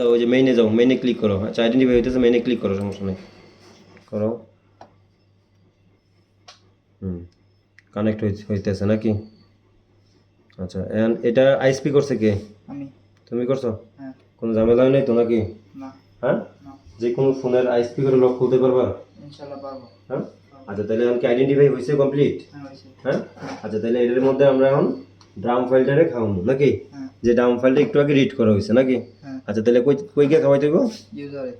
যাও ওই যে মেইনে যাও, মেইনে ক্লিক করো। আচ্ছা আইডেন্টিফাই হইতেছে, মেইনে ক্লিক করো, সমস্যা নেই, করো। কানেক্ট হইতেছে নাকি? আচ্ছা এটা আইএসপি করছে কে? আমি। তুমি করছো? হ্যাঁ। কোনো ঝামেলা নেই তো নাকি? না। হ্যাঁ, না। যে কোনো ফোনের আইএসপি করে লক খুলতে পারবা? ইনশাআল্লাহ পারবো। হ্যাঁ। আচ্ছা তাহলে আমাকে আইডেন্টিফাই হয়েছে কমপ্লিট? হ্যাঁ হয়েছে। হ্যাঁ। আচ্ছা তাহলে এটার মধ্যে আমরা এখন ড্রাম ফাইলটারে খাওয়াবো নাকি? হ্যাঁ। যে ড্রাম ফাইলটা একটু আগে রিড করা হয়েছে নাকি? হ্যাঁ। আচ্ছা তাহলে কই কই গিয়ে খাওয়াইতে হইব? ইউজারে।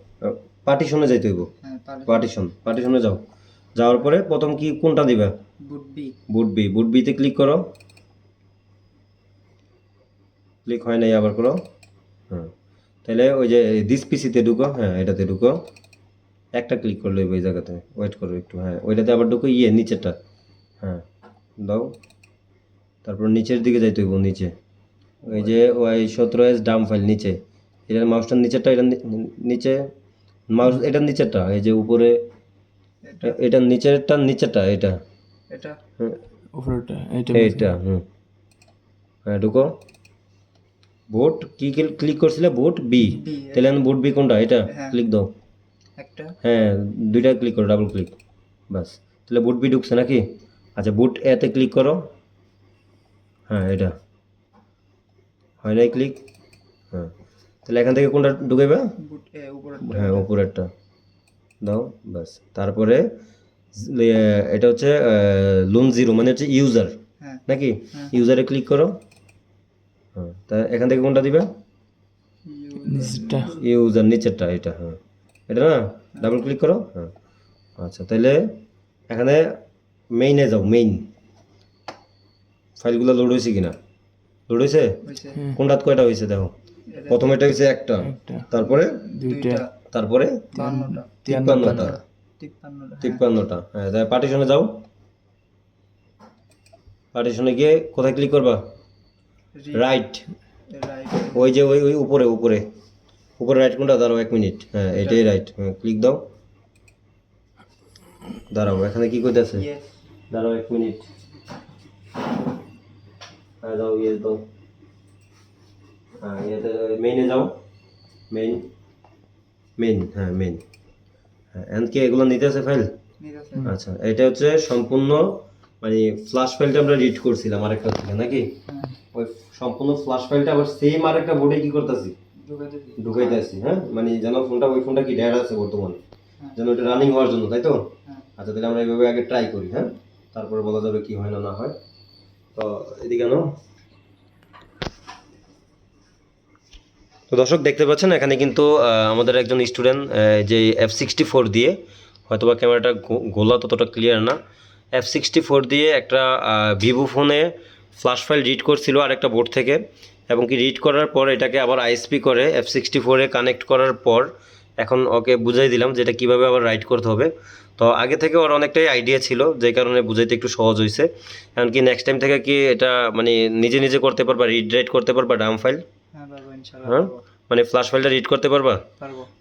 পার্টিশনে যাইতে হইব। হ্যাঁ পার্টিশনে যাও। যাওয়ার পরে প্রথম কি কোনটা দিবা? বুট বিতে ক্লিক করো। ক্লিক হয় নাই, আবার করো। হ্যাঁ, তাহলে ওই যে দিস পিসিতে ঢুকো। হ্যাঁ এটাতে ঢুকো, একটা ক্লিক করলে ওই জায়গাতে ওয়েট করো একটু। হ্যাঁ ওইটাতে আবার ঢুকো, নিচেরটা। হ্যাঁ দাও, তারপর নিচের দিকে যাইতে হইব, নিচে ওই যে ওই 17S ডাম ফাইল নিচে, এটার মাউসটার নিচেরটা, এটা নিচে মাউস, এটার নিচেরটা, এই যে উপরে এটার নিচেরটা এটা উপরেরটা এইটা। হ্যাঁ ঢুকো। বোট কি ক্লিক করছিলে? Boat B. তাহলে বোট বি কোনটা? এটা ক্লিক দাও একটা। হ্যাঁ দুইটা ক্লিক করো, ডাবল ক্লিক, বাস। তাহলে বুট বি ঢুকছে নাকি? আচ্ছা বুট এতে ক্লিক করো। হ্যাঁ এটা হয় নাই ক্লিক। হ্যাঁ তাহলে এখান থেকে কোনটা ঢুকাইবা? হ্যাঁ উপরেরটা দাও, বাস। তারপরে এটা হচ্ছে লুন জিরো, মানে হচ্ছে ইউজার নাকি? ইউজারে ক্লিক করো। হ্যাঁ তা এখান থেকে কোনটা দিবা? ইউজার নিচেরটা, এটা। হ্যাঁ এটা না, ডাবল ক্লিক করো। হ্যাঁ আচ্ছা তাহলে এখানে মেইনে যাও। মেইন ফাইলগুলো লোড হয়েছে কিনা? লোড হয়েছে? কোনটা কয়টা হয়েছে দেখো। প্রথম এটা হয়েছে একটা, তারপরে দুইটা, তারপরে 53টা। হ্যাঁ তাহলে পার্টিশনে যাও। পার্টিশনে গিয়ে কোথায় ক্লিক করবা? রাইট, ওই যে ওই উপরে উপরে উপরে রাইট কোনটা? দাঁড়াও 1 মিনিট। হ্যাঁ এটাই রাইট। হ্যাঁ ক্লিক দাও। দাঁড়াও, এখানে কি করতেছে? দাঁড়াও 1 মিনিট। হ্যাঁ দাও, ইয়েস দাও। হ্যাঁ ইয়েতে মেইনে যাও। মেইন হ্যাঁ মেইন। হ্যাঁ এন্ড কি এগুলো নিতেছে ফাইল? আচ্ছা এটা হচ্ছে সম্পূর্ণ, মানে ফ্ল্যাশ ফাইলটা আমরা রিড করছিলাম আরেকটা থেকে নাকি? ওই সম্পূর্ণ ফ্ল্যাশ ফাইলটা আবার সেম আরেকটা বোর্ডে কি করতেছি? ঢুকাইতেছি। হ্যাঁ মানে যেন ওই ফোনটা কি ডেড আছে বর্তমানে, যেন ওটা রানিং হওয়ার জন্য, তাই তো? আচ্ছা তাহলে আমরা এইভাবে আগে ট্রাই করি। হ্যাঁ তারপরে বলা যাবে কি হয় না হয়। তো এদিকে আনো। তো দর্শক দেখতে পাচ্ছেন এখানে কিন্তু আমাদের একজন স্টুডেন্ট যে F64 দিয়ে, হয়তোবা ক্যামেরাটা গোলা ততটা ক্লিয়ার না, F64 দিয়ে একটা ভিভো ফোনে ফ্ল্যাশ ফাইল রিড করছিল আরেকটা বোর্ড থেকে, এবং কি রিড করার পর এটাকে আবার আইএসপি করে F64-এ কানেক্ট করার পর এখন ওকে বুঝাই দিলাম যে এটা কীভাবে আবার রাইট করতে হবে। তো আগে থেকে ওর অনেকটাই আইডিয়া ছিল, যে কারণে বুঝাইতে একটু সহজ হয়েছে। এমনকি নেক্সট টাইম থেকে কি এটা মানে নিজে নিজে করতে পারবা, রিড রাইট করতে পারবা ডাম ফাইল? হ্যাঁ মানে ফ্ল্যাশ ফাইলটা রিড করতে পারবা?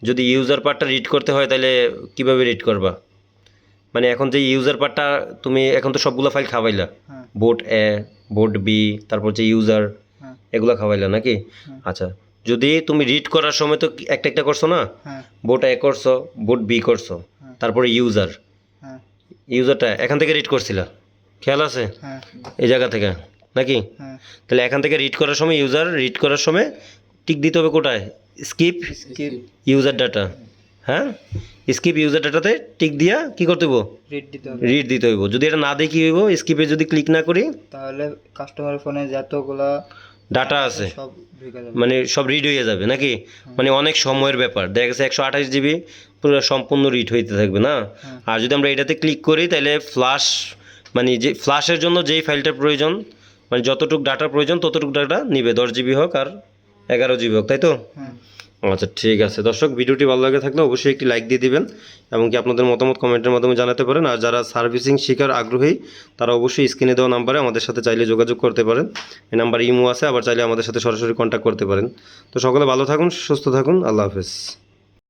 যদি ইউজার পার্টটা রিড করতে হয় তাহলে কিভাবে রিড করবা? মানে এখন যে ইউজার পার্টটা তুমি এখন তো সবগুলো ফাইল খাওয়াইলা, বোট এ, বোট বি, তারপর যে ইউজার, এগুলো খাওয়াইলা নাকি? আচ্ছা যদি তুমি রিড করার সময় তো একটা একটা করছো না, বোট এ করছো, বোট বি করছো, তারপরে ইউজারটা এখান থেকে রিড করছিলা, খেয়াল আছে? এই জায়গা থেকে নাকি? তাহলে এখান থেকে রিড করার সময়, ইউজার রিড করার সময় টিক দিতে হবে কোথায়? Skip user data. হ্যাঁ স্কিপ ইউজার ডাটাতে টিক দিয়া কি করতে হইব? রিড দিতে হইব। যদি এটা না দেখি হইব, স্কিপে যদি ক্লিক না করি, তাহলে কাস্টমার ফোনে যতগুলা ডাটা আছে মানে সব রিড হয়ে যাবে নাকি? মানে অনেক সময়ের ব্যাপার, দেখা গেছে 128 জিবি পুরো সম্পূর্ণ রিড হইতে থাকবে না। আর যদি আমরা এটাতে ক্লিক করি তাহলে ফ্ল্যাশ, মানে যে ফ্ল্যাশের জন্য যেই ফাইলটার প্রয়োজন, মানে যতটুকু ডাটার প্রয়োজন ততটুকু ডাটা নিবে, 10 জিবি হোক আর 11 জিবি হোক, তাই তো? আচ্ছা ঠিক আছে দর্শক, ভিডিওটি ভালো লাগে থাকলে অবশ্যই একটি লাইক দিয়ে দিবেন, এবং কি আপনাদের মতামত কমেন্টের মাধ্যমে জানাতে পারেন। আর যারা সার্ভিসিং শেখার আগ্রহী তারা অবশ্যই স্ক্রিনে দেওয়া নাম্বারে আমাদের সাথে চাইলে যোগাযোগ করতে পারেন। এই নাম্বার ইমো আছে, আবার চাইলে আমাদের সাথে সরাসরি কন্ট্যাক্ট করতে পারেন। তো সকলে ভালো থাকুন, সুস্থ থাকুন, আল্লাহ হাফেজ।